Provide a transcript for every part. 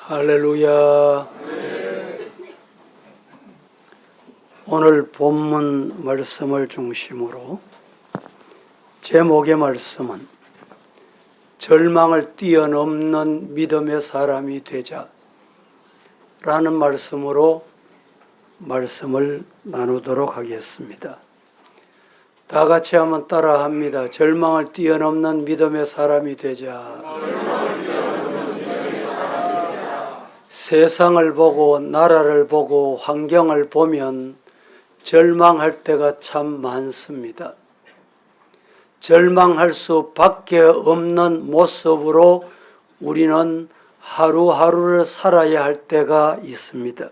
할렐루야. 오늘 본문 말씀을 중심으로 제목의 말씀은 절망을 뛰어넘는 믿음의 사람이 되자 라는 말씀으로 말씀을 나누도록 하겠습니다. 다 같이 한번 따라합니다. 절망을 뛰어넘는 믿음의 사람이 되자. 세상을 보고 나라를 보고 환경을 보면 절망할 때가 참 많습니다. 절망할 수밖에 없는 모습으로 우리는 하루하루를 살아야 할 때가 있습니다.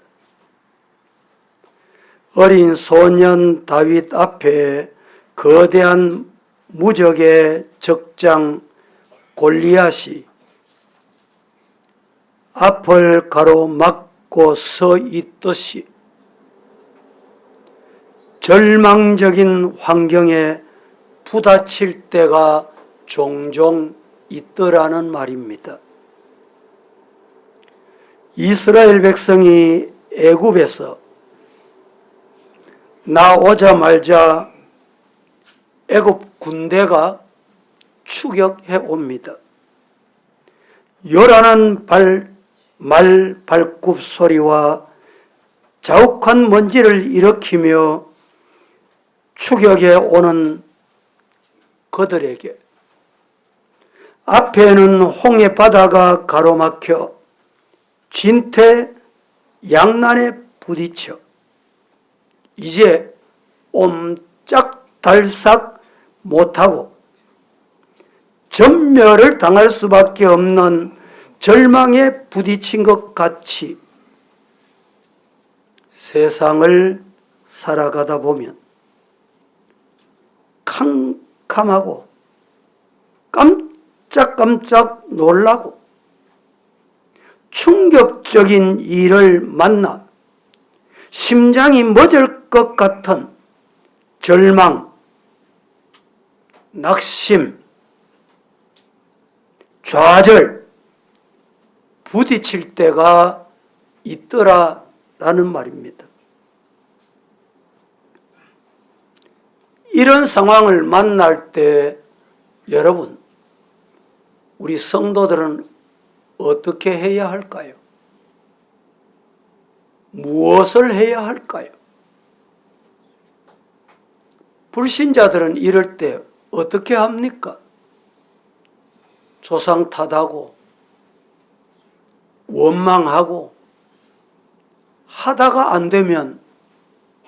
어린 소년 다윗 앞에 거대한 무적의 적장 골리앗이 앞을 가로막고 서 있듯이 절망적인 환경에 부딪힐 때가 종종 있더라는 말입니다. 이스라엘 백성이 애굽에서 나오자마자 애굽 군대가 추격해 옵니다. 요란한 말 발굽 소리와 자욱한 먼지를 일으키며 추격해 오는 그들에게 앞에는 홍해 바다가 가로막혀 진퇴양난에 부딪혀 이제 옴짝달싹 못하고 전멸을 당할 수밖에 없는 절망에 부딪힌 것 같이 세상을 살아가다 보면 캄캄하고 깜짝깜짝 놀라고 충격적인 일을 만나 심장이 멎을 것 같은 절망, 낙심, 좌절, 부딪힐 때가 있더라라는 말입니다. 이런 상황을 만날 때 여러분, 우리 성도들은 어떻게 해야 할까요? 무엇을 해야 할까요? 불신자들은 이럴 때 어떻게 합니까? 조상 탓하고 원망하고 하다가 안 되면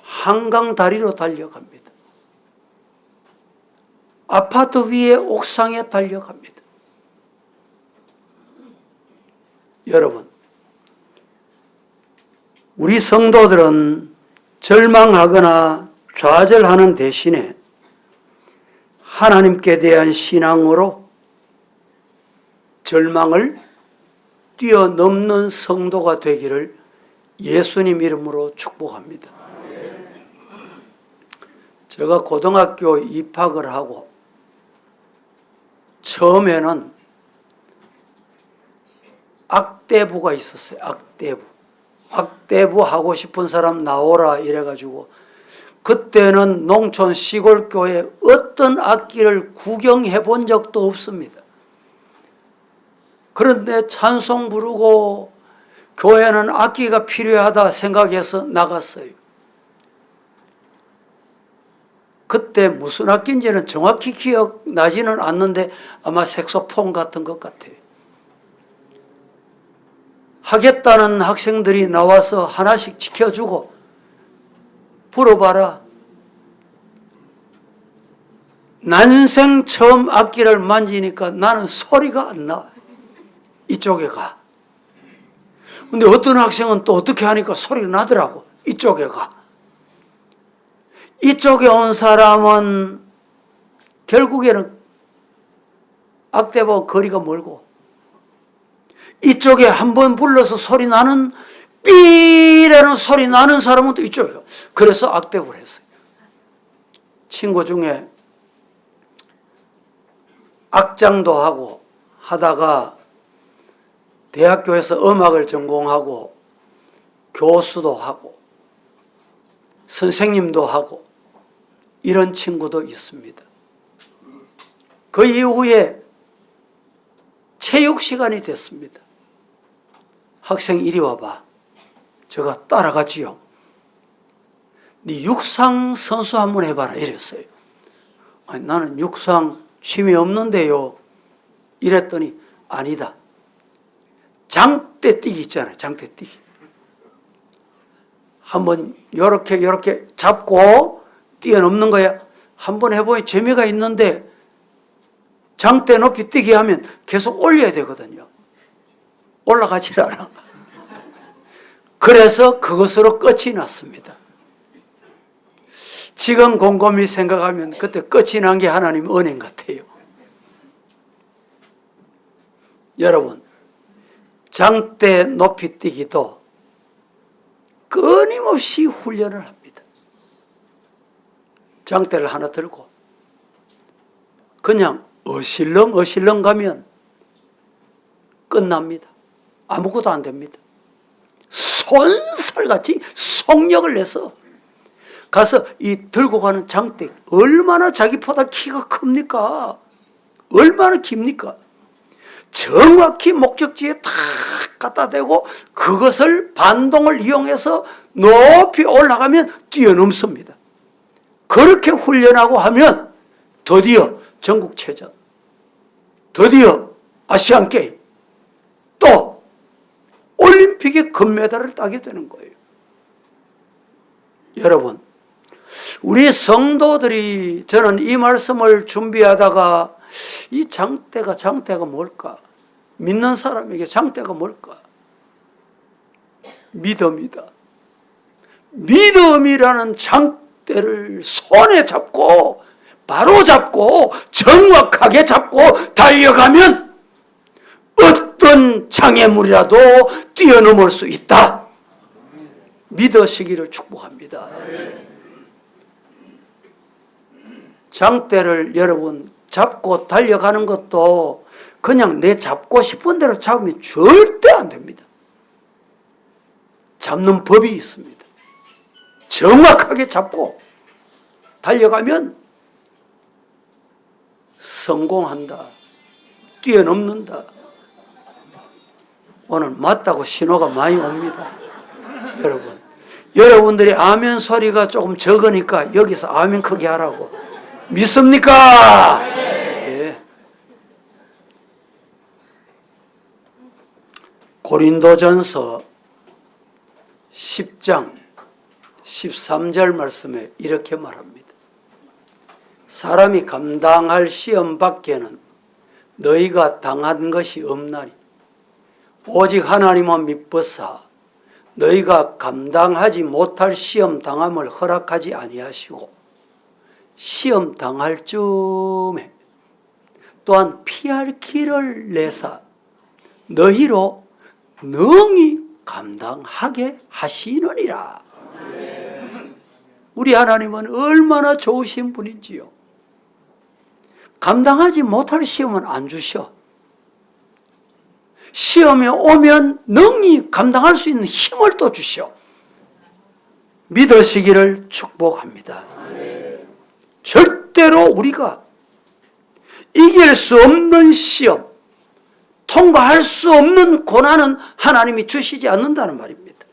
한강 다리로 달려갑니다. 아파트 위에 옥상에 달려갑니다. 여러분, 우리 성도들은 절망하거나 좌절하는 대신에 하나님께 대한 신앙으로 절망을 뛰어넘는 성도가 되기를 예수님 이름으로 축복합니다. 제가 고등학교 입학을 하고 처음에는 악대부가 있었어요. 악대부 하고 싶은 사람 나오라 이래가지고 그때는 농촌 시골교회 어떤 악기를 구경해 본 적도 없습니다. 그런데 찬송 부르고 교회는 악기가 필요하다 생각해서 나갔어요. 그때 무슨 악기인지는 정확히 기억나지는 않는데 아마 색소폰 같은 것 같아요. 하겠다는 학생들이 나와서 하나씩 지켜주고 불어봐라. 난생 처음 악기를 만지니까 나는 소리가 안 나. 이쪽에 가. 근데 어떤 학생은 또 어떻게 하니까 소리가 나더라고. 이쪽에 가. 이쪽에 온 사람은 결국에는 악대보고 거리가 멀고 이쪽에 한번 불러서 소리 나는 삐라는 소리 나는 사람은 또 이쪽에 가. 그래서 악대부를 했어요. 친구 중에 악장도 하고 하다가 대학교에서 음악을 전공하고 교수도 하고 선생님도 하고 이런 친구도 있습니다. 그 이후에 체육 시간이 됐습니다. 학생 이리 와봐. 제가 따라갔지요. 네 육상 선수 한번 해봐라 이랬어요. 아니, 나는 육상 취미 없는데요. 이랬더니 아니다. 장대뛰기 있잖아요. 장대뛰기. 한번 요렇게 잡고 뛰어넘는 거야. 한번 해보니 재미가 있는데 장대 높이 뛰기 하면 계속 올려야 되거든요. 올라가질 않아. 그래서 그것으로 끝이 났습니다. 지금 곰곰이 생각하면 그때 끝이 난 게 하나님 은행 같아요. 여러분, 장대 높이 뛰기도 끊임없이 훈련을 합니다. 장대를 하나 들고 그냥 어실렁 가면 끝납니다. 아무것도 안 됩니다. 손살같이 속력을 내서 가서 이 들고 가는 장대 얼마나 자기보다 키가 큽니까? 얼마나 깁니까? 정확히 목적지에 탁 갖다 대고 그것을 반동을 이용해서 높이 올라가면 뛰어넘습니다. 그렇게 훈련하고 하면 드디어 전국체전, 드디어 아시안게임, 또 올림픽의 금메달을 따게 되는 거예요. 여러분, 우리 성도들이 저는 이 말씀을 준비하다가 이 장대가 뭘까? 믿는 사람에게 장대가 뭘까? 믿음이다. 믿음이라는 장대를 손에 잡고 바로 잡고 정확하게 잡고 달려가면 어떤 장애물이라도 뛰어넘을 수 있다. 믿으시기를 축복합니다. 장대를 여러분 잡고 달려가는 것도 그냥 내 잡고 싶은 대로 잡으면 절대 안 됩니다. 잡는 법이 있습니다. 정확하게 잡고 달려가면 성공한다. 뛰어넘는다. 오늘 맞다고 신호가 많이 옵니다. 여러분, 여러분들이 아멘 소리가 조금 적으니까 여기서 아멘 크게 하라고. 믿습니까? 예. 고린도전서 10장 13절 말씀에 이렇게 말합니다. 사람이 감당할 시험 밖에는 너희가 당한 것이 없나니 오직 하나님은 믿으사 너희가 감당하지 못할 시험 당함을 허락하지 아니하시고 시험 당할 쯤에 또한 피할 길을 내사 너희로 능히 감당하게 하시느니라. 우리 하나님은 얼마나 좋으신 분인지요. 감당하지 못할 시험은 안 주셔. 시험에 오면 능히 감당할 수 있는 힘을 또 주셔. 믿으시기를 축복합니다. 절대로 우리가 이길 수 없는 시험, 통과할 수 없는 고난은 하나님이 주시지 않는다는 말입니다.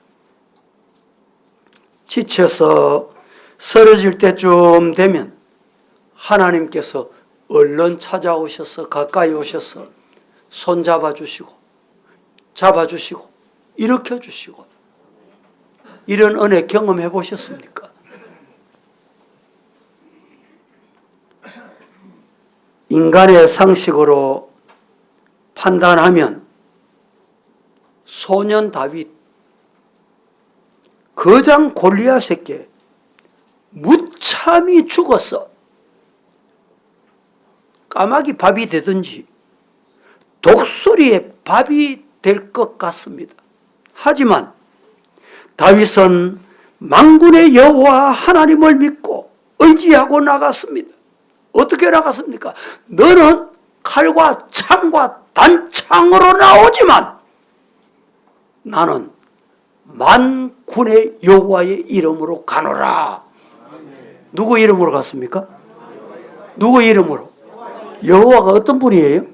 지쳐서 쓰러질 때쯤 되면 하나님께서 얼른 찾아오셔서 가까이 오셔서 손 잡아주시고 일으켜주시고 이런 은혜 경험해 보셨습니까? 인간의 상식으로 판단하면 소년 다윗 거장 골리앗에게 무참히 죽어서 까마귀 밥이 되든지 독수리의 밥이 될 것 같습니다. 하지만 다윗은 만군의 여호와 하나님을 믿고 의지하고 나갔습니다. 어떻게 나갔습니까? 너는 칼과 창과 단창으로 나오지만 나는 만군의 여호와의 이름으로 가노라. 누구 이름으로 갔습니까? 누구 이름으로? 여호와가 어떤 분이에요?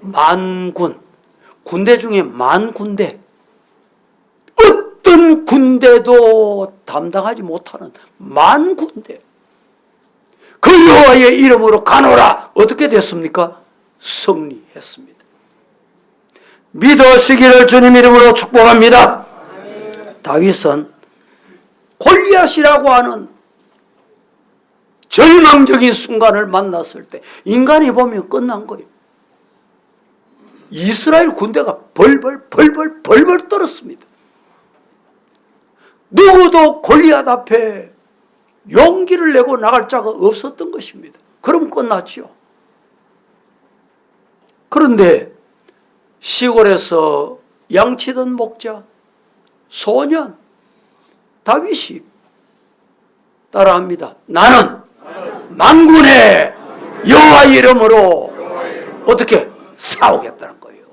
만군. 군대 중에 만군대. 어떤 군대도 담당하지 못하는 만군대. 그 여호와의 이름으로 가노라. 어떻게 됐습니까? 승리했습니다. 믿으시기를 주님 이름으로 축복합니다. 다윗은 골리앗이라고 하는 절망적인 순간을 만났을 때 인간이 보면 끝난 거예요. 이스라엘 군대가 벌벌 떨었습니다. 누구도 골리앗 앞에 용기를 내고 나갈 자가 없었던 것입니다. 그럼 끝났죠. 그런데 시골에서 양치던 목자, 소년 다윗이 따라합니다. 나는 만군의 여호와 이름으로 어떻게 싸우겠다는 거예요.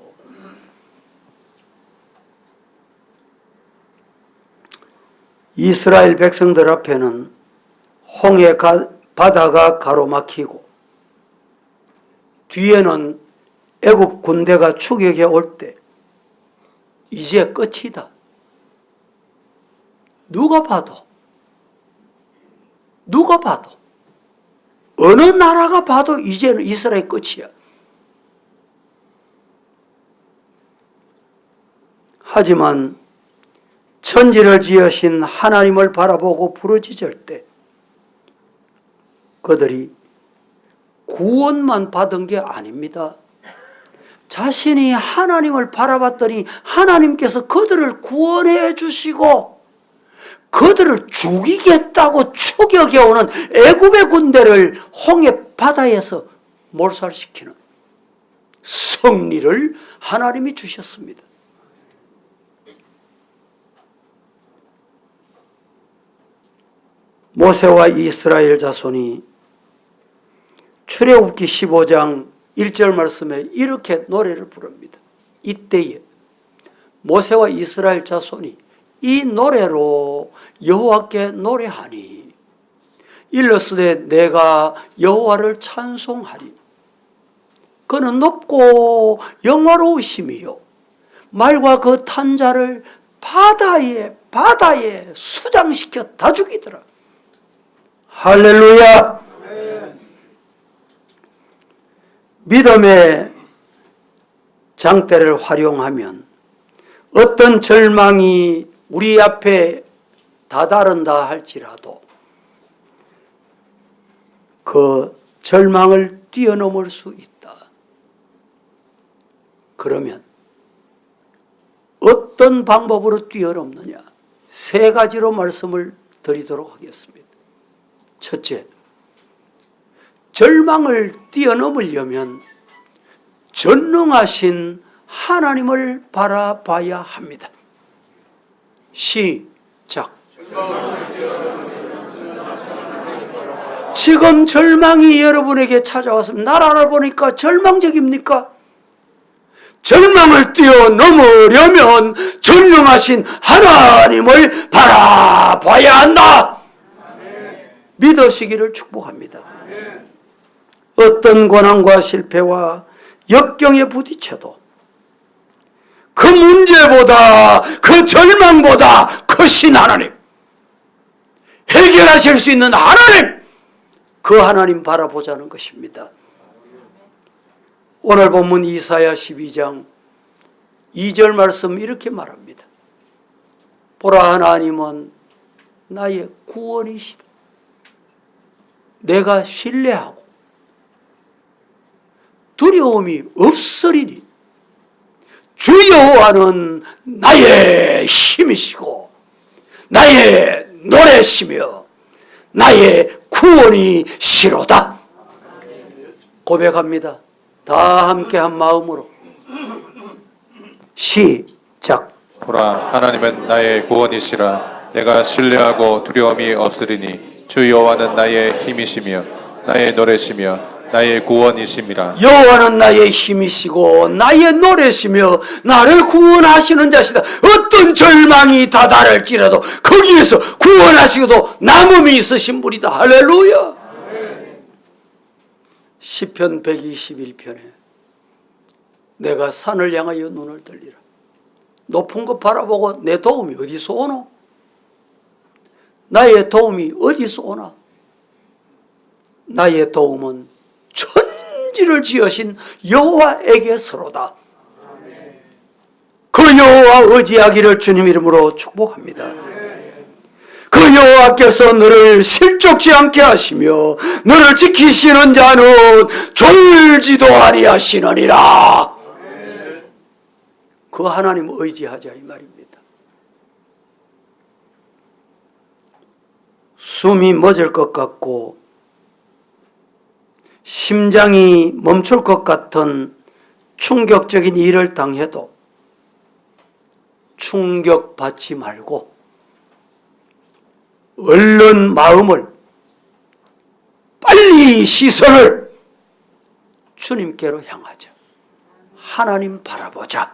이스라엘 백성들 앞에는 홍해 바다가 가로막히고 뒤에는 애굽 군대가 추격해 올 때 이제 끝이다. 누가 봐도 어느 나라가 봐도 이제는 이스라엘 끝이야. 하지만 천지를 지으신 하나님을 바라보고 부르짖을 때 그들이 구원만 받은 게 아닙니다. 자신이 하나님을 바라봤더니 하나님께서 그들을 구원해 주시고 그들을 죽이겠다고 추격해 오는 애굽의 군대를 홍해 바다에서 몰살시키는 승리를 하나님이 주셨습니다. 모세와 이스라엘 자손이 출애굽기 15장 1절 말씀에 이렇게 노래를 부릅니다. 이때에 모세와 이스라엘 자손이 이 노래로 여호와께 노래하니 일러스되 내가 여호와를 찬송하리. 그는 높고 영화로우심이요 말과 그 탄 자를 바다에 수장시켜 다 죽이더라. 할렐루야. 믿음의 장대를 활용하면 어떤 절망이 우리 앞에 다다른다 할지라도 그 절망을 뛰어넘을 수 있다. 그러면 어떤 방법으로 뛰어넘느냐? 세 가지로 말씀을 드리도록 하겠습니다. 첫째, 절망을 뛰어넘으려면 전능하신 하나님을 바라봐야 합니다. 시작. 지금 절망이 여러분에게 찾아왔습니다. 나라를 보니까 절망적입니까? 절망을 뛰어넘으려면 전능하신 하나님을 바라봐야 한다. 믿으시기를 축복합니다. 어떤 고난과 실패와 역경에 부딪혀도 그 문제보다 그 절망보다 크신 하나님, 해결하실 수 있는 하나님, 그 하나님 바라보자는 것입니다. 오늘 본문 이사야 12장 2절 말씀 이렇게 말합니다. 보라, 하나님은 나의 구원이시다. 내가 신뢰하고 두려움이 없으리니 주 여호와는 나의 힘이시고 나의 노래시며 나의 구원이시로다. 고백합니다. 다 함께 한 마음으로 시작. 보라, 하나님은 나의 구원이시라. 내가 신뢰하고 두려움이 없으리니 주 여호와는 나의 힘이시며 나의 노래시며 나의 구원이심이라. 여호와는 나의 힘이시고 나의 노래시며 나를 구원하시는 자시다. 어떤 절망이 다다를지라도 거기에서 구원하시고도 남음이 있으신 분이다. 할렐루야. 시편 121편에 내가 산을 향하여 눈을 들리라. 높은 것 바라보고 내 도움이 어디서 오노? 나의 도움이 어디서 오나? 나의 도움은 천지를 지으신 여호와에게서로다. 그 여호와 의지하기를 주님 이름으로 축복합니다. 그 여호와께서 너를 실족지 않게 하시며 너를 지키시는 자는 졸지도 아니하시느니라. 그 하나님 의지하자 이 말입니다. 숨이 멎을 것 같고 심장이 멈출 것 같은 충격적인 일을 당해도 충격받지 말고 얼른 마음을 빨리 시선을 주님께로 향하자. 하나님 바라보자.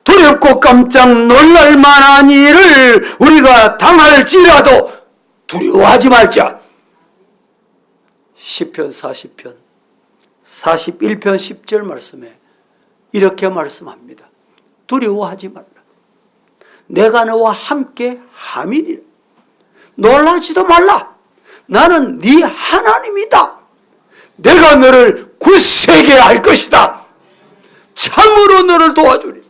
두렵고 깜짝 놀랄 만한 일을 우리가 당할지라도 두려워하지 말자. 시편 40편 41편 10절 말씀에 이렇게 말씀합니다. 두려워하지 말라. 내가 너와 함께 함이니라. 놀라지도 말라. 나는 네 하나님이다. 내가 너를 굳세게 할 것이다. 참으로 너를 도와주리.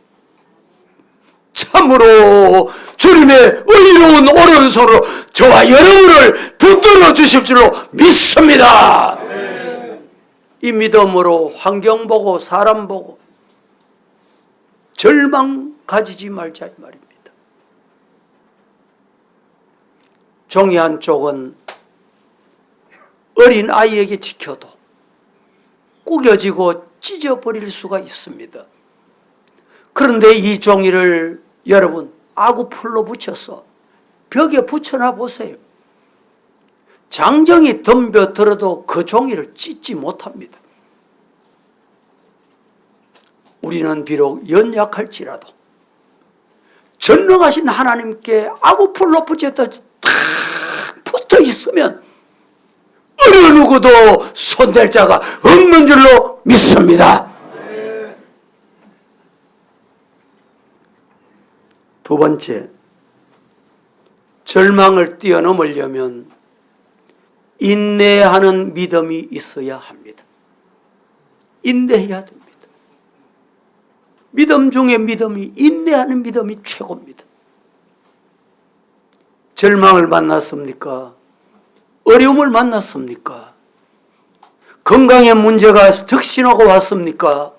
참으로 주님의 의로운 오른손으로 저와 여러분을 붙들어 주실 줄로 믿습니다. 이 믿음으로 환경 보고 사람 보고 절망 가지지 말자 이 말입니다. 종이 한쪽은 어린 아이에게 지켜도 구겨지고 찢어버릴 수가 있습니다. 그런데 이 종이를 여러분 아구풀로 붙여서 벽에 붙여놔 보세요. 장정이 덤벼들어도 그 종이를 찢지 못합니다. 우리는 비록 연약할지라도 전능하신 하나님께 아구풀로 붙였다 탁 붙어 있으면 어느 누구도 손댈 자가 없는 줄로 믿습니다. 두 번째, 절망을 뛰어넘으려면 인내하는 믿음이 있어야 합니다. 인내해야 됩니다. 믿음 중에 믿음이 인내하는 믿음이 최고입니다. 절망을 만났습니까? 어려움을 만났습니까? 건강에 문제가 적신하고 왔습니까?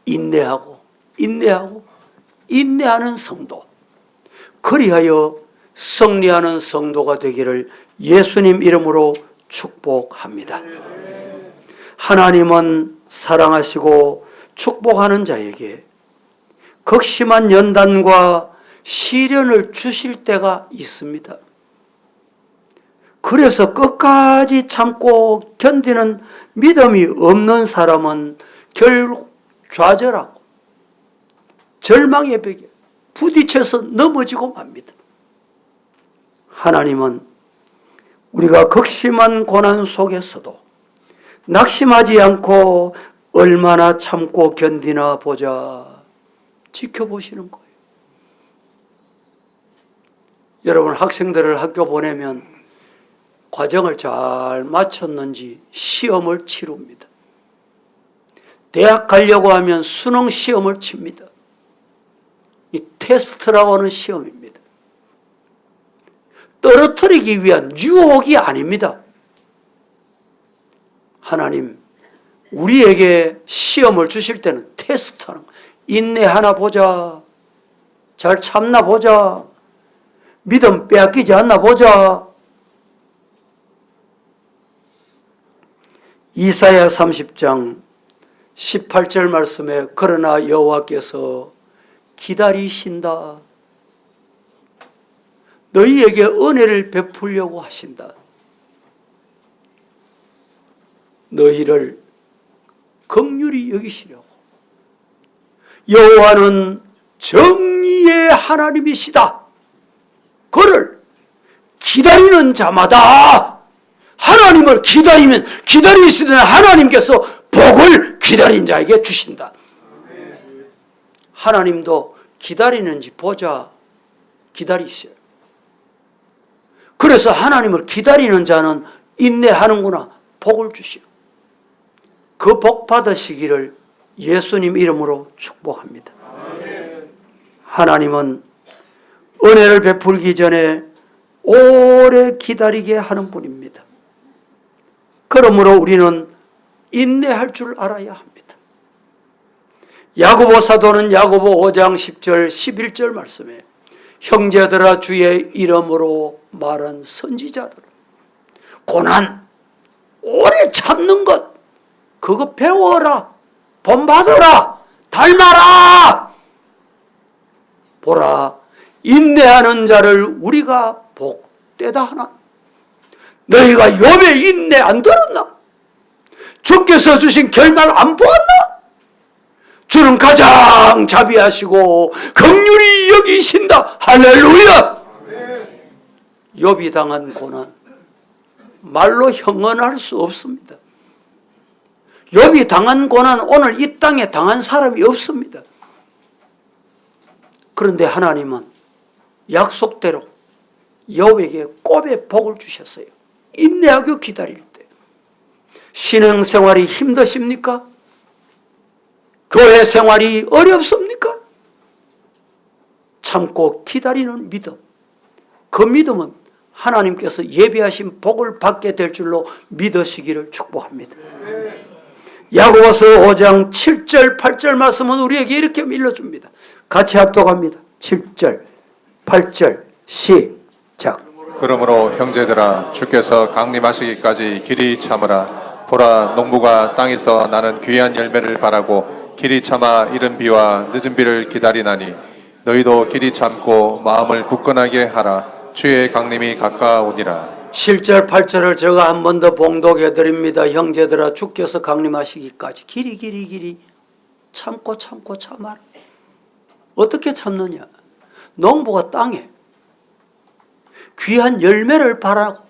인내하고 인내하는 성도, 그리하여 승리하는 성도가 되기를 예수님 이름으로 축복합니다. 하나님은 사랑하시고 축복하는 자에게 극심한 연단과 시련을 주실 때가 있습니다. 그래서 끝까지 참고 견디는 믿음이 없는 사람은 결국 좌절하고 절망의 벽에 부딪혀서 넘어지고 맙니다. 하나님은 우리가 극심한 고난 속에서도 낙심하지 않고 얼마나 참고 견디나 보자 지켜보시는 거예요. 여러분 학생들을 학교 보내면 과정을 잘 마쳤는지 시험을 치릅니다. 대학 가려고 하면 수능 시험을 칩니다. 이 테스트라고 하는 시험입니다. 떨어뜨리기 위한 유혹이 아닙니다. 하나님, 우리에게 시험을 주실 때는 테스트하는 거예요. 인내하나 보자. 잘 참나 보자. 믿음 빼앗기지 않나 보자. 이사야 30장 18절 말씀에 그러나 여호와께서 기다리신다. 너희에게 은혜를 베풀려고 하신다. 너희를 긍휼히 여기시려고. 여호와는 정의의 하나님이시다. 그를 기다리는 자마다 하나님을 기다리시는 하나님께서 복을 기다린 자에게 주신다. 하나님도 기다리는지 보자 기다리셔요. 그래서 하나님을 기다리는 자는 인내하는구나 복을 주시오. 그 복 받으시기를 예수님 이름으로 축복합니다. 하나님은 은혜를 베풀기 전에 오래 기다리게 하는 분입니다. 그러므로 우리는 인내할 줄 알아야 합니다. 야고보 사도는 야고보 5장 10절 11절 말씀에 형제들아 주의 이름으로 말한 선지자들아 고난 오래 참는 것 그거 배워라 본받아라 닮아라. 보라 인내하는 자를 우리가 복되다 하나. 너희가 욥의 인내 안 들었나? 주께서 주신 결말 안 보았나? 주는 가장 자비하시고 긍휼히 여기신다. 할렐루야. 욥이 당한 고난 말로 형언할 수 없습니다. 욥이 당한 고난 오늘 이 땅에 당한 사람이 없습니다. 그런데 하나님은 약속대로 욥에게 꼽의 복을 주셨어요. 인내하고 기다릴 때. 신앙생활이 힘드십니까? 교회 생활이 어렵습니까? 참고 기다리는 믿음. 그 믿음은 하나님께서 예비하신 복을 받게 될 줄로 믿으시기를 축복합니다. 야고보서 5장 7절 8절 말씀은 우리에게 이렇게 일러줍니다. 같이 합독합니다. 7절 8절 시작. 그러므로 형제들아 주께서 강림하시기까지 길이 참으라. 보라 농부가 땅에서 나는 귀한 열매를 바라고 길이 참아 이른 비와 늦은 비를 기다리나니 너희도 길이 참고 마음을 굳건하게 하라. 주의 강림이 가까우니라. 7절 8절을 제가 한 번 더 봉독해 드립니다. 형제들아 주께서 강림하시기까지 길이 참고 참아라. 어떻게 참느냐? 농부가 땅에 귀한 열매를 바라고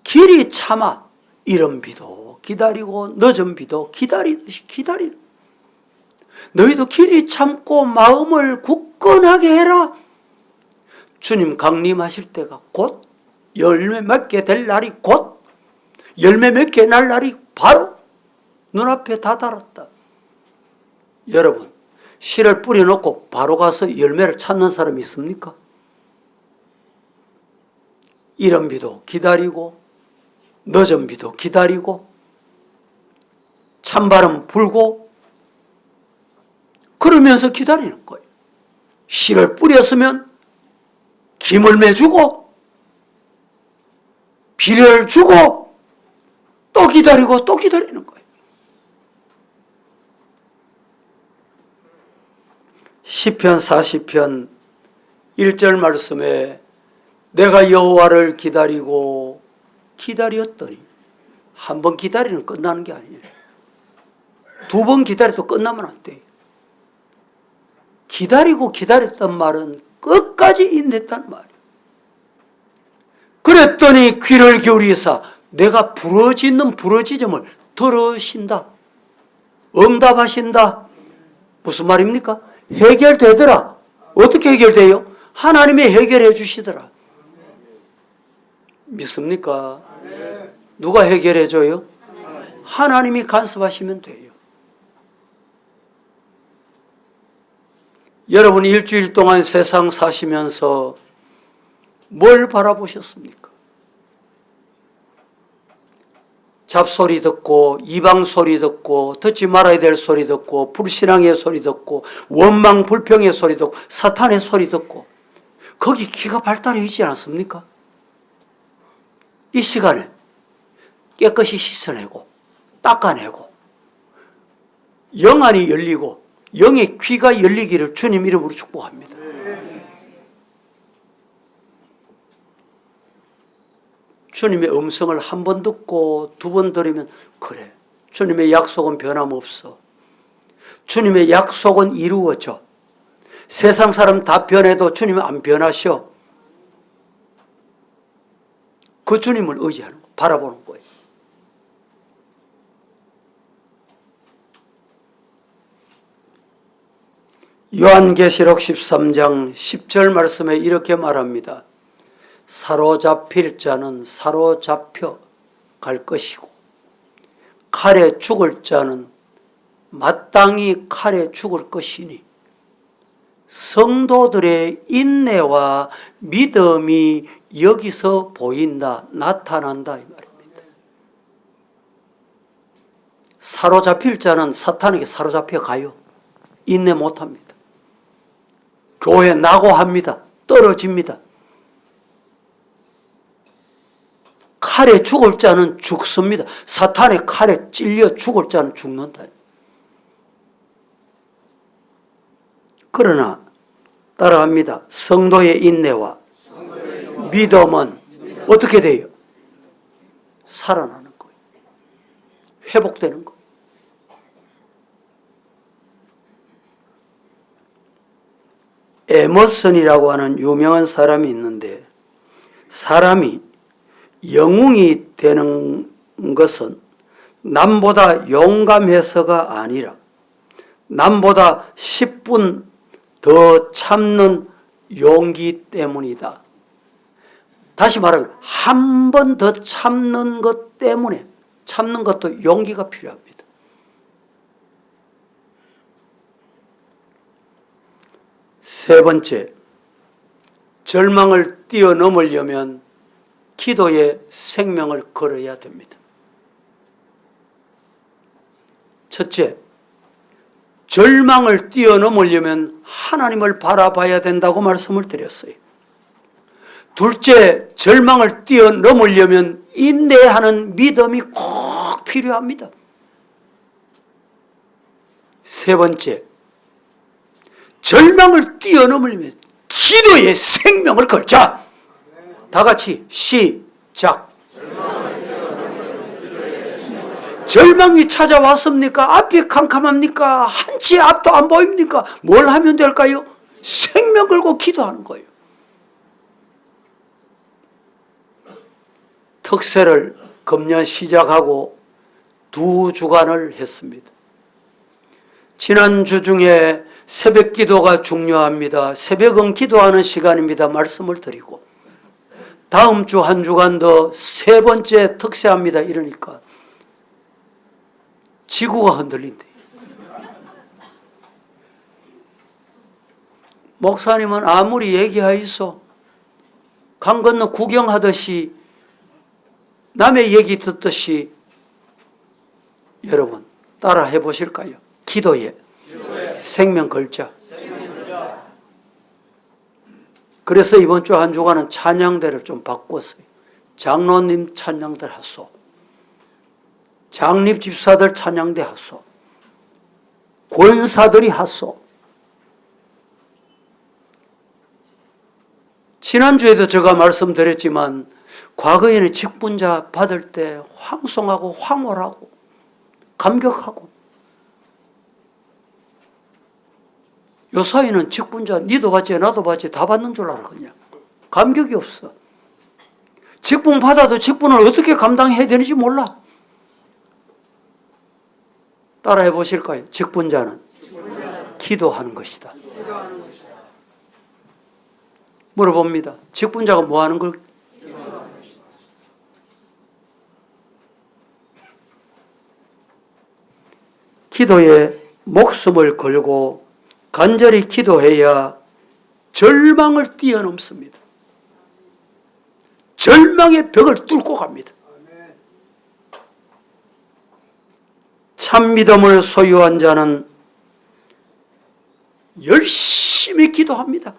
길이 참아 이른 비도 기다리고 늦은 비도 기다리듯이 기다리는. 너희도 길이 참고 마음을 굳건하게 해라. 주님 강림하실 때가 곧 열매 맺게 될 날이 곧 열매 맺게 날 날이 바로 눈앞에 다다랐다. 여러분 씨를 뿌려놓고 바로 가서 열매를 찾는 사람이 있습니까? 이른 비도 기다리고 늦은 비도 기다리고 찬바람 불고 그러면서 기다리는 거예요. 씨를 뿌렸으면 김을 매주고 비를 주고 또 기다리고 또 기다리는 거예요. 시편 40편 1절 말씀에 내가 여호와를 기다리고 기다렸더니 한 번 기다리면 끝나는 게 아니에요. 두 번 기다려도 끝나면 안 돼요. 기다리고 기다렸단 말은 끝까지 인냈단 말이에요. 그랬더니 귀를 기울이사 내가 부러지는 부러지점을 들으신다. 응답하신다. 무슨 말입니까? 해결되더라. 어떻게 해결돼요? 하나님이 해결해 주시더라. 믿습니까? 누가 해결해 줘요? 하나님이 간섭하시면 돼요. 여러분 일주일 동안 세상 사시면서 뭘 바라보셨습니까? 잡소리 듣고 이방 소리 듣고 듣지 말아야 될 소리 듣고 불신앙의 소리 듣고 원망 불평의 소리 듣고 사탄의 소리 듣고 거기 귀가 발달해 있지 않습니까? 이 시간에 깨끗이 씻어내고 닦아내고 영안이 열리고 영의 귀가 열리기를 주님 이름으로 축복합니다. 주님의 음성을 한 번 듣고 두 번 들으면 그래, 주님의 약속은 변함없어. 주님의 약속은 이루어져. 세상 사람 다 변해도 주님은 안 변하셔. 그 주님을 의지하는 거, 바라보는 거예요. 요한계시록 13장 10절 말씀에 이렇게 말합니다. 사로잡힐 자는 사로잡혀 갈 것이고 칼에 죽을 자는 마땅히 칼에 죽을 것이니 성도들의 인내와 믿음이 여기서 보인다, 나타난다 이 말입니다. 사로잡힐 자는 사탄에게 사로잡혀 가요. 인내 못합니다. 교회 낙오합니다. 떨어집니다. 칼에 죽을 자는 죽습니다. 사탄의 칼에 찔려 죽을 자는 죽는다. 그러나 따라합니다. 성도의 인내와 믿음은 어떻게 돼요? 살아나는 거예요. 회복되는 거예요. 에머슨이라고 하는 유명한 사람이 있는데, 사람이 영웅이 되는 것은 남보다 용감해서가 아니라 남보다 10분 더 참는 용기 때문이다. 다시 말하면 한 번 더 참는 것 때문에, 참는 것도 용기가 필요합니다. 세 번째, 절망을 뛰어넘으려면 기도에 생명을 걸어야 됩니다. 첫째, 절망을 뛰어넘으려면 하나님을 바라봐야 된다고 말씀을 드렸어요. 둘째, 절망을 뛰어넘으려면 인내하는 믿음이 꼭 필요합니다. 세 번째, 절망을 뛰어넘으려면 기도에 생명을 걸자. 다 같이 시작. 절망이 찾아왔습니까? 앞이 캄캄합니까? 한치 앞도 안 보입니까? 뭘 하면 될까요? 생명 걸고 기도하는 거예요. 특세를 금년 시작하고 2주간을 했습니다. 지난주 중에 새벽 기도가 중요합니다. 새벽은 기도하는 시간입니다. 말씀을 드리고, 다음 주 한 주간 더 세 번째 특세합니다. 이러니까 지구가 흔들린대. 목사님은 아무리 얘기하이소, 강 건너 구경하듯이 남의 얘기 듣듯이, 여러분 따라 해보실까요? 기도에 생명 걸자. 그래서 이번 주 한 주간은 찬양대를 좀 바꿨어요. 장로님 찬양대 하소, 장립 집사들 찬양대 하소, 권사들이 하소. 지난주에도 제가 말씀드렸지만 과거에는 직분자 받을 때 황송하고 황홀하고 감격하고, 요사이는 직분자 니도 받지 나도 받지 다 받는 줄 알아. 그냥 감격이 없어. 직분 받아도 직분을 어떻게 감당해야 되는지 몰라. 따라 해보실까요? 직분자는 기도하는 것이다. 물어봅니다. 직분자가 뭐 하는 걸? 기도에 목숨을 걸고 간절히 기도해야 절망을 뛰어넘습니다. 절망의 벽을 뚫고 갑니다. 참 믿음을 소유한 자는 열심히 기도합니다.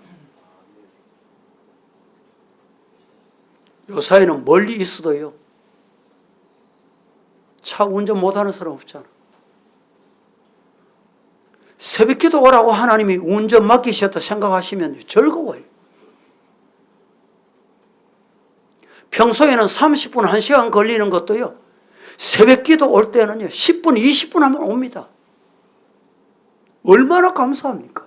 요사이는 멀리 있어도요, 차 운전 못하는 사람 없잖아. 새벽 기도 오라고 하나님이 운전 맡기셨다 생각하시면 즐거워요. 평소에는 30분, 1시간 걸리는 것도요, 새벽 기도 올 때는요, 10분, 20분 하면 옵니다. 얼마나 감사합니까?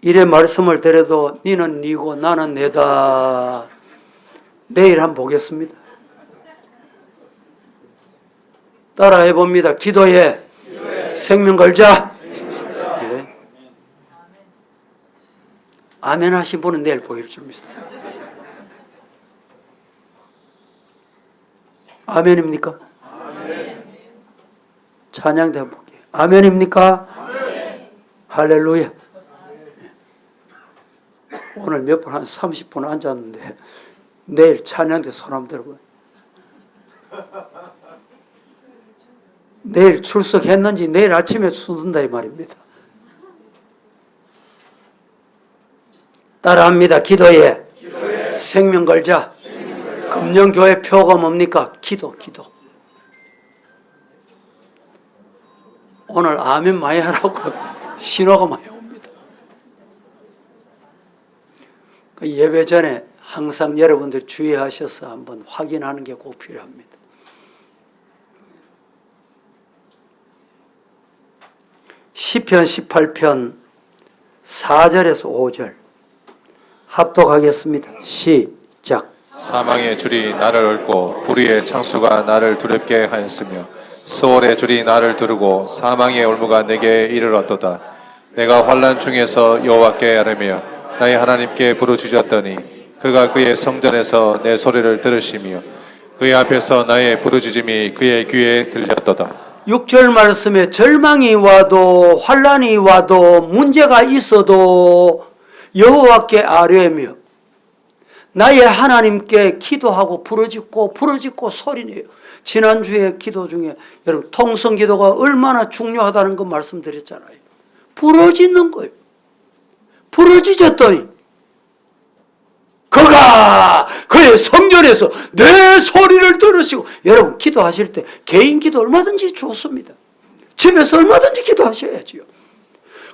이래 말씀을 드려도 니는 니고 나는 내다. 내일 한번 보겠습니다. 따라해 봅니다. 기도해. 생명 걸자. 네. 아멘 하신 분은 내일 보일 줄 믿습니다. 아멘입니까? 아멘. 찬양대 한번 볼게요. 아멘입니까? 아멘. 할렐루야. 오늘 몇 분 한 30분 앉았는데 내일 찬양대 손 한번 들어봐요. 내일 출석했는지 내일 아침에 суд는다 이 말입니다. 따라합니다. 기도해. 생명 걸자. 금령교회 표가 뭡니까? 기도. 오늘 아멘 많이 하라고 신호가 많이 옵니다. 예배 전에 항상 여러분들 주의하셔서 한번 확인하는 게 꼭 필요합니다. 시편 18편 4절에서 5절 합독하겠습니다. 시작. 사망의 줄이 나를 얽고 불의의 창수가 나를 두렵게 하였으며 수월의 줄이 나를 두르고 사망의 올무가 내게 이르렀도다. 내가 환난 중에서 여호와께 아뢰며 나의 하나님께 부르짖었더니 그가 그의 성전에서 내 소리를 들으시며 그의 앞에서 나의 부르짖음이 그의 귀에 들렸도다. 6절 말씀에 절망이 와도 환난이 와도 문제가 있어도 여호와께 아뢰며 나의 하나님께 기도하고 부르짖고 소리내요. 지난주에 기도 중에 여러분 통성 기도가 얼마나 중요하다는 거 말씀드렸잖아요. 부르짖는 거예요. 부르짖었더니 그가 그의 성전에서 내 소리를 들으시고, 여러분 기도하실 때 개인 기도 얼마든지 좋습니다. 집에서 얼마든지 기도하셔야지요.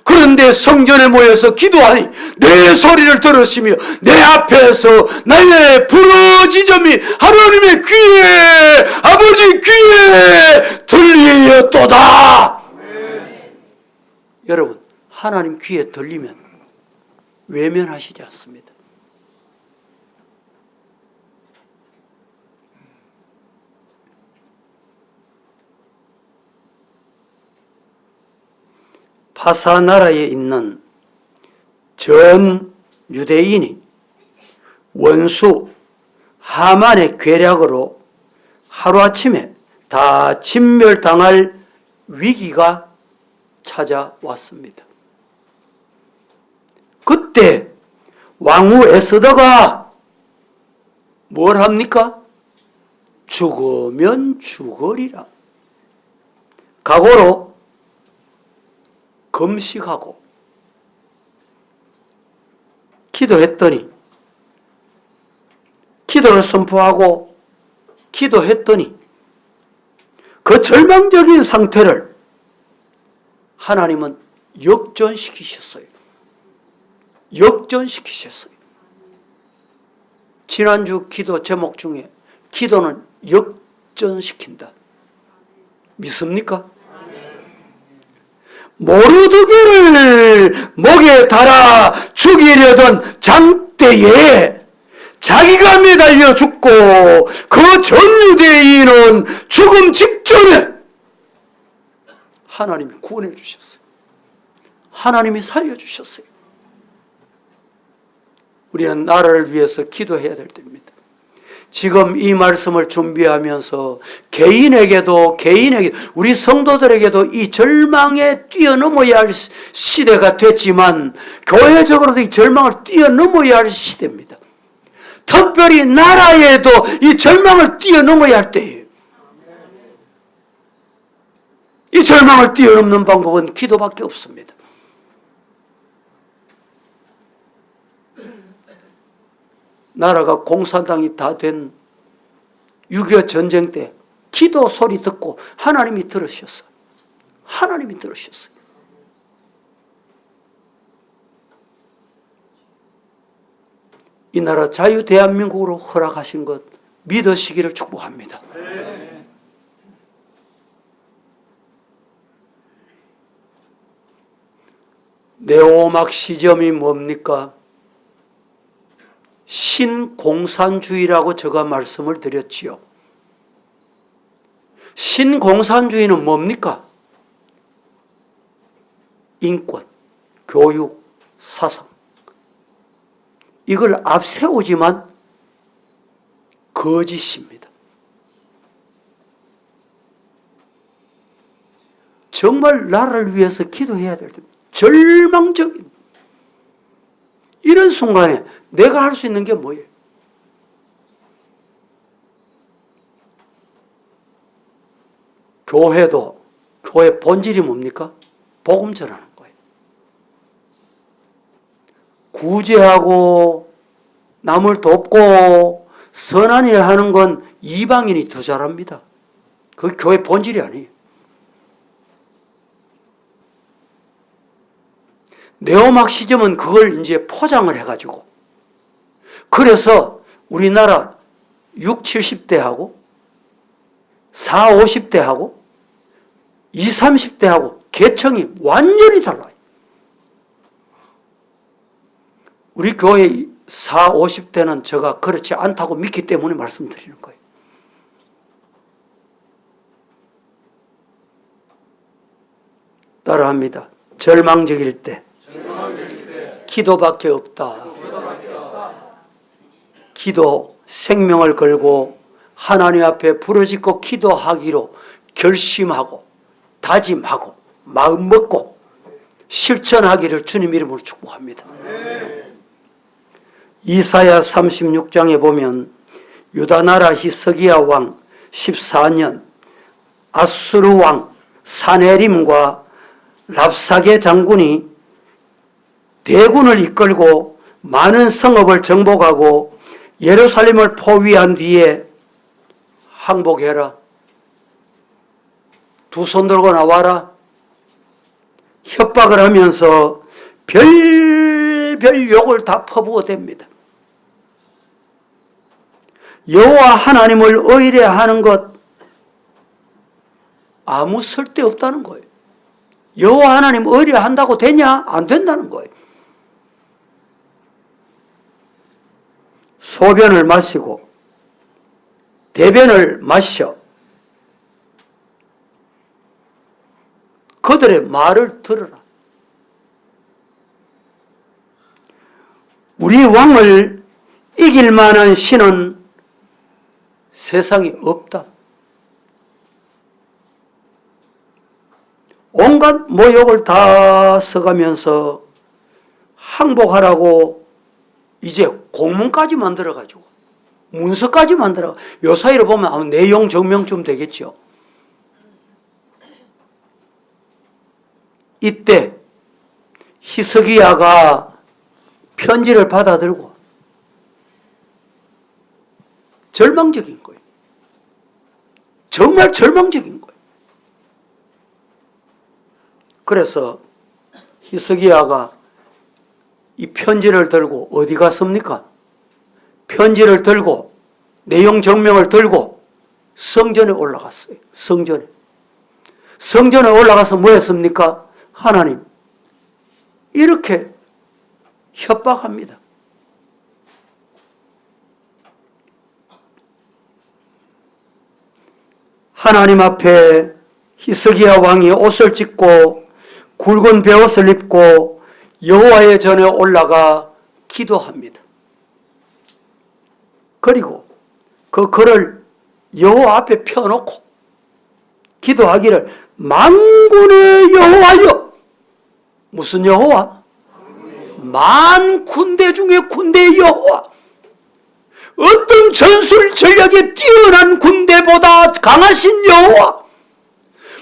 그런데 성전에 모여서 기도하니 내 소리를 들으시며 내 앞에서 나의 부르짖음이 하나님의 귀에, 아버지 귀에 들리었도다. 여러분 하나님 귀에 들리면 외면하시지 않습니다. 파사나라에 있는 전 유대인이 원수 하만의 괴략으로 하루아침에 다 진멸당할 위기가 찾아왔습니다. 그때 왕후 에스더가 뭘 합니까? 죽으면 죽으리라 각오로 금식하고 기도했더니, 기도를 선포하고 기도했더니 그 절망적인 상태를 하나님은 역전시키셨어요. 지난주 기도 제목 중에 기도는 역전시킨다. 믿습니까? 모르드게를 목에 달아 죽이려던 장대에 자기가 매달려 죽고 그 전유대인은 죽음 직전에 하나님이 구원해 주셨어요. 하나님이 살려주셨어요. 우리는 나라를 위해서 기도해야 될 때입니다. 지금 이 말씀을 준비하면서 개인에게도 우리 성도들에게도 이 절망에 뛰어넘어야 할 시대가 됐지만 교회적으로도 이 절망을 뛰어넘어야 할 시대입니다. 특별히 나라에도 이 절망을 뛰어넘어야 할 때예요. 이 절망을 뛰어넘는 방법은 기도밖에 없습니다. 나라가 공산당이 다 된 6.25 전쟁 때 기도 소리 듣고 하나님이 들으셨어요. 하나님이 들으셨어요. 이 나라 자유 대한민국으로 허락하신 것 믿으시기를 축복합니다. 네오막시즘이 뭡니까? 신공산주의라고 제가 말씀을 드렸지요. 신공산주의는 뭡니까? 인권, 교육, 사상. 이걸 앞세우지만 거짓입니다. 정말 나라를 위해서 기도해야 될 때입니다. 절망적인 이런 순간에 내가 할 수 있는 게 뭐예요? 교회도 교회 본질이 뭡니까? 복음 전하는 거예요. 구제하고 남을 돕고 선한 일 하는 건 이방인이 더 잘합니다. 그게 교회 본질이 아니에요. 네오막시즘은 그걸 이제 포장을 해가지고 그래서 우리나라 60, 70대하고 40, 50대하고 20, 30대하고 계층이 완전히 달라요. 우리 교회 40, 50대는 제가 그렇지 않다고 믿기 때문에 말씀드리는 거예요. 따라합니다. 절망적일 때 기도밖에 없다. 기도, 생명을 걸고 하나님 앞에 부르짖고 기도하기로 결심하고 다짐하고 마음 먹고 실천하기를 주님 이름으로 축복합니다. 이사야 36장에 보면 유다나라 히스기야 왕 14년 아수르 왕 사네림과 랍사게 장군이 대군을 이끌고 많은 성읍을 정복하고 예루살렘을 포위한 뒤에 항복해라. 두 손 들고 나와라. 협박을 하면서 별별 욕을 다 퍼부어댑니다. 여호와 하나님을 의뢰하는 것 아무 쓸데없다는 거예요. 여호와 하나님 의뢰한다고 되냐? 안 된다는 거예요. 소변을 마시고 대변을 마셔 그들의 말을 들으라. 우리 왕을 이길 만한 신은 세상에 없다. 온갖 모욕을 다 써가면서 항복하라고 이제 공문까지 만들어가지고 문서까지 만들어 요 사이로 보면 아마 내용 증명쯤 되겠죠. 이때 히스기야가 편지를 받아들고 절망적인 거예요. 정말 절망적인 거예요. 그래서 히스기야가 이 편지를 들고 어디 갔습니까? 편지를 들고 내용 증명을 들고 성전에 올라갔어요. 성전에 올라가서 뭐 했습니까? 하나님 이렇게 협박합니다. 하나님 앞에 히스기야 왕이 옷을 찢고 굵은 베옷을 입고 여호와의 전에 올라가 기도합니다. 그리고 그 글을 여호와 앞에 펴놓고 기도하기를 만군의 여호와여. 무슨 여호와? 만 군대 중에 군대의 여호와. 어떤 전술 전략에 뛰어난 군대보다 강하신 여호와.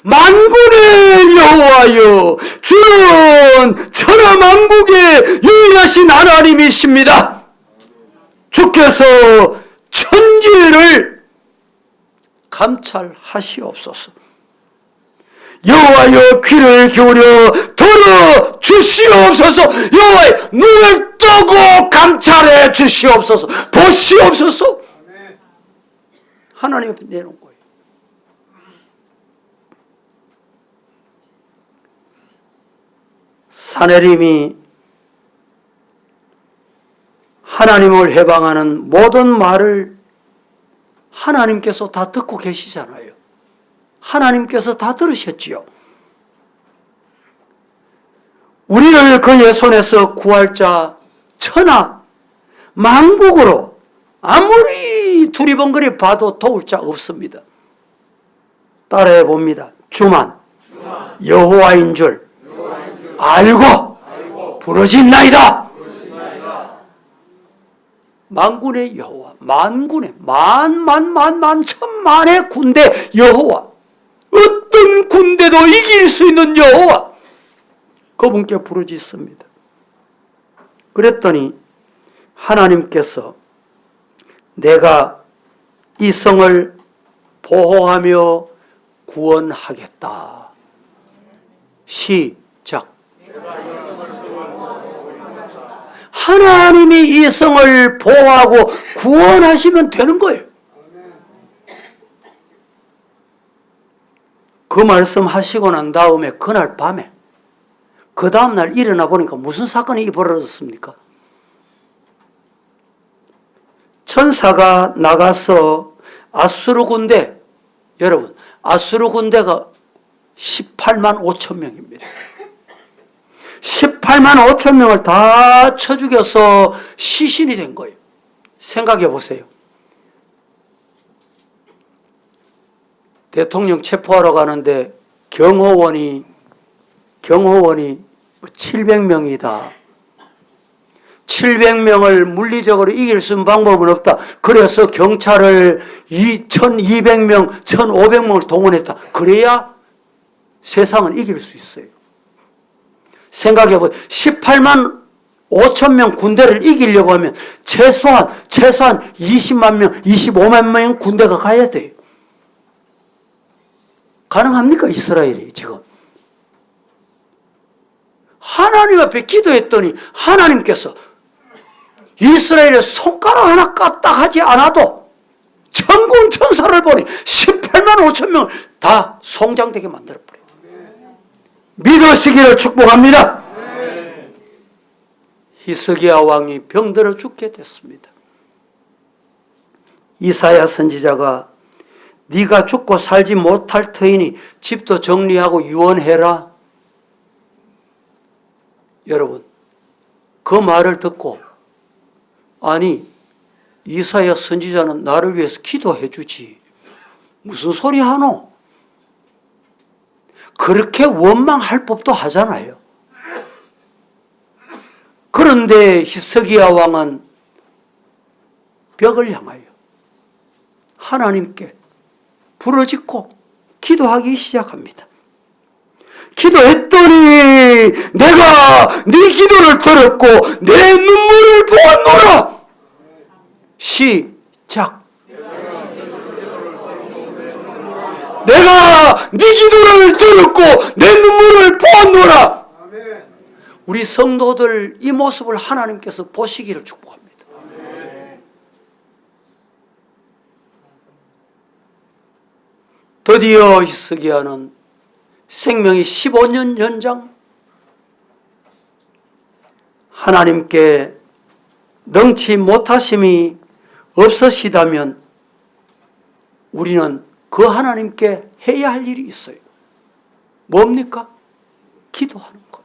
만군의 여호와여, 주는 천하만국의 유일하신 하나님이십니다. 주께서 천지를 감찰하시옵소서. 여호와여 귀를 기울여 들어 주시옵소서. 여호와의 눈을 뜨고 감찰해 주시옵소서. 보시옵소서. 하나님 앞에 내놓은 거예요. 사내림이 하나님을 해방하는 모든 말을 하나님께서 다 듣고 계시잖아요. 하나님께서 다 들으셨지요. 우리를 그의 손에서 구할 자 천하 만국으로 아무리 두리번거리 봐도 도울 자 없습니다. 따라해 봅니다. 주만 여호와인 줄 알고 부르짖나이다. 만군의 여호와, 만군의 만천만의 군대 여호와, 어떤 군대도 이길 수 있는 여호와, 그분께 부르짖습니다. 그랬더니 하나님께서 내가 이 성을 보호하며 구원하겠다. 시작. 하나님이 이 성을 보호하고 구원하시면 되는 거예요. 그 말씀 하시고 난 다음에 그날 밤에 그 다음날 일어나 보니까 무슨 사건이 벌어졌습니까? 천사가 나가서 아수르 군대, 여러분 아수르 군대가 18만 5천 명입니다. 18만 5천 명을 다 쳐 죽여서 시신이 된 거예요. 생각해 보세요. 대통령 체포하러 가는데 경호원이 700명이다. 700명을 물리적으로 이길 수 있는 방법은 없다. 그래서 경찰을 1200명, 1500명을 동원했다. 그래야 세상은 이길 수 있어요. 생각해보세요. 18만 5천 명 군대를 이기려고 하면 최소한 20만 명, 25만 명 군대가 가야 돼요. 가능합니까? 이스라엘이 지금. 하나님 앞에 기도했더니 하나님께서 이스라엘의 손가락 하나 까딱하지 않아도 천군 천사를 보내 18만 5천 명을 다 송장되게 만들어버려요. 믿으시기를 축복합니다. 히스기야 왕이 병들어 죽게 됐습니다. 이사야 선지자가 네가 죽고 살지 못할 터이니 집도 정리하고 유언해라. 여러분, 그 말을 듣고 아니 이사야 선지자는 나를 위해서 기도해 주지 무슨 소리 하노? 그렇게 원망할 법도 하잖아요. 그런데 히스기야 왕은 벽을 향하여 하나님께 부르짖고 기도하기 시작합니다. 기도했더니 내가 네 기도를 들었고 내 눈물을 보았노라. 시작. 내가 네 기도를 들었고 내 눈물을 보았노라. 우리 성도들 이 모습을 하나님께서 보시기를 축복합니다. 드디어 히스기야는 생명이 15년 연장, 하나님께 능치 못하심이 없으시다면 우리는 그 하나님께 해야 할 일이 있어요. 뭡니까? 기도하는 거예요.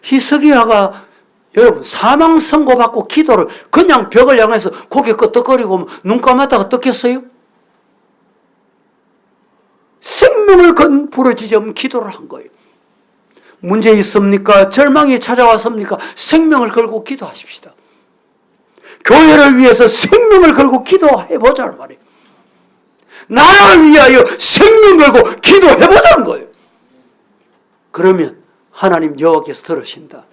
히스기야가 여러분 사망 선고받고 기도를 그냥 벽을 향해서 고개 끄덕거리고 눈 감았다가 떴겠어요? 생명을 건 부르짖음 기도를 한 거예요. 문제 있습니까? 절망이 찾아왔습니까? 생명을 걸고 기도하십시다. 교회를 위해서 생명을 걸고 기도해보자는 말이에요. 나를 위하여 생명 걸고 기도해보자는 거예요. 그러면 하나님 여호와께서 들으신다.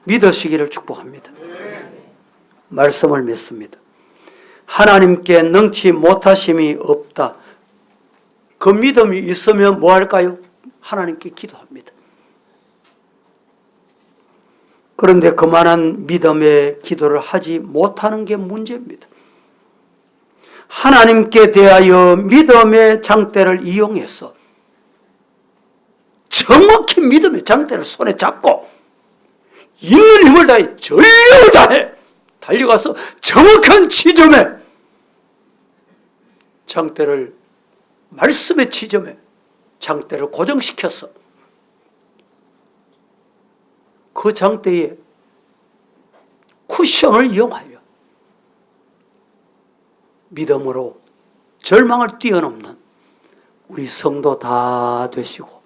믿으시기를 축복합니다. 말씀을 믿습니다. 하나님께 능치 못하심이 없다. 그 믿음이 있으면 뭐 할까요? 하나님께 기도합니다. 그런데 그만한 믿음의 기도를 하지 못하는 게 문제입니다. 하나님께 대하여 믿음의 장대를 이용해서 정확히 믿음의 장대를 손에 잡고 있는 힘을 다해 전력을 다해 달려가서 정확한 지점에 장대를, 말씀의 지점에 장대를 고정시켜서 그 장대에 쿠션을 이용하여 믿음으로 절망을 뛰어넘는 우리 성도 다 되시고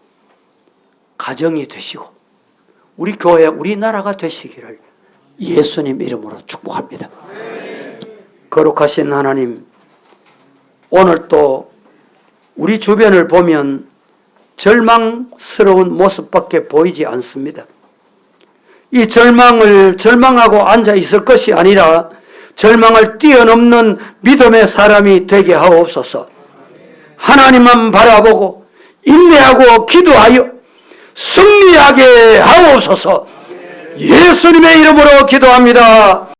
가정이 되시고 우리 교회, 우리나라가 되시기를 예수님 이름으로 축복합니다. 거룩하신 하나님, 오늘 또 우리 주변을 보면 절망스러운 모습밖에 보이지 않습니다. 이 절망하고 앉아 있을 것이 아니라 절망을 뛰어넘는 믿음의 사람이 되게 하옵소서. 하나님만 바라보고 인내하고 기도하여 승리하게 하옵소서. 예수님의 이름으로 기도합니다.